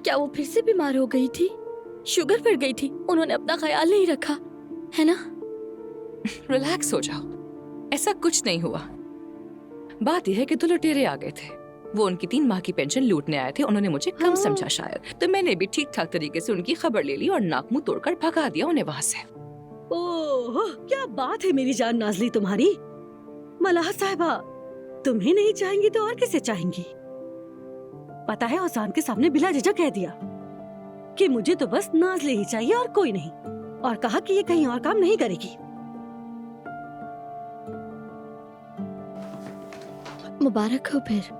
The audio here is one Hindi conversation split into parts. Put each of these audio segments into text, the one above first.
क्या वो फिर से बीमार हो गई थी? शुगर बढ़ गई थी? उन्होंने अपना ख्याल नहीं रखा, है ना? रिलैक्स हो जाओ, ऐसा कुछ नहीं हुआ। बात यह है कि 2 लुटेरे आ गए थे। वो उनकी 3 माह की पेंशन लूटने आए थे। उन्होंने मुझे कम समझा शायद, तो मैंने भी ठीक ठाक तरीके से उनकी खबर ले ली और नाक मुंह तोड़कर भगा दिया उन्हें वहाँ से। ओह, क्या बात है मेरी जान नाज़ली तुम्हारी। मलाह साहिबा, तुम्हें नहीं चाहेंगी तो और किसे चाहेंगी? पता है, औजान के सामने बिला झिझक कह दिया कि मुझे तो बस नाज़ली ही चाहिए और कोई नहीं, और कहा कि ये कहीं और काम नहीं करेगी। मुबारक हो फिर।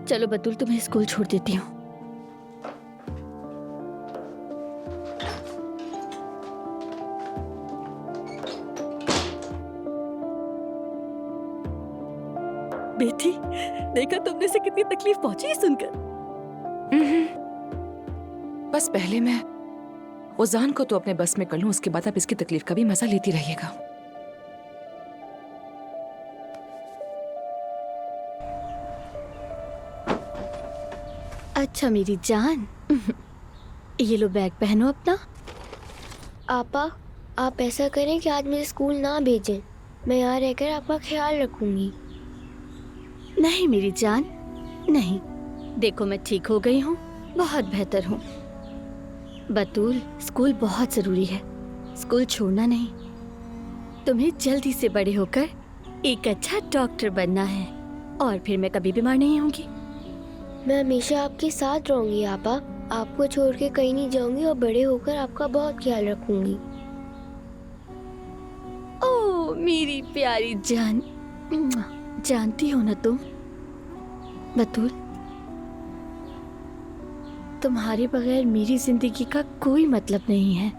चलो बतूल, तुम्हें स्कूल छोड़ देती हूँ। बेटी, देखा तुमने से कितनी तकलीफ पहुंची सुनकर। बस पहले मैं ओजान को तो अपने बस में कर लूं, उसके बाद आप इसकी तकलीफ का भी मजा लेती रहिएगा। अच्छा मेरी जान, ये लो बैग पहनो अपना। आपा, आप ऐसा करें कि आज मुझे स्कूल ना भेजें। मैं यहाँ रहकर आपका ख्याल रखूंगी। नहीं मेरी जान, नहीं। देखो मैं ठीक हो गई हूँ, बहुत बेहतर हूँ। बतूल, स्कूल बहुत जरूरी है, स्कूल छोड़ना नहीं। तुम्हें जल्दी से बड़े होकर एक अच्छा डॉक्टर बनना है, और फिर मैं कभी बीमार नहीं होंगी। मैं हमेशा आपके साथ रहूंगी आपा। आपको छोड़ के कहीं नहीं जाऊंगी और बड़े होकर आपका बहुत ख्याल रखूंगी। ओ मेरी प्यारी जान, जानती हो ना तुम बतूल, तुम्हारे बगैर मेरी जिंदगी का कोई मतलब नहीं है।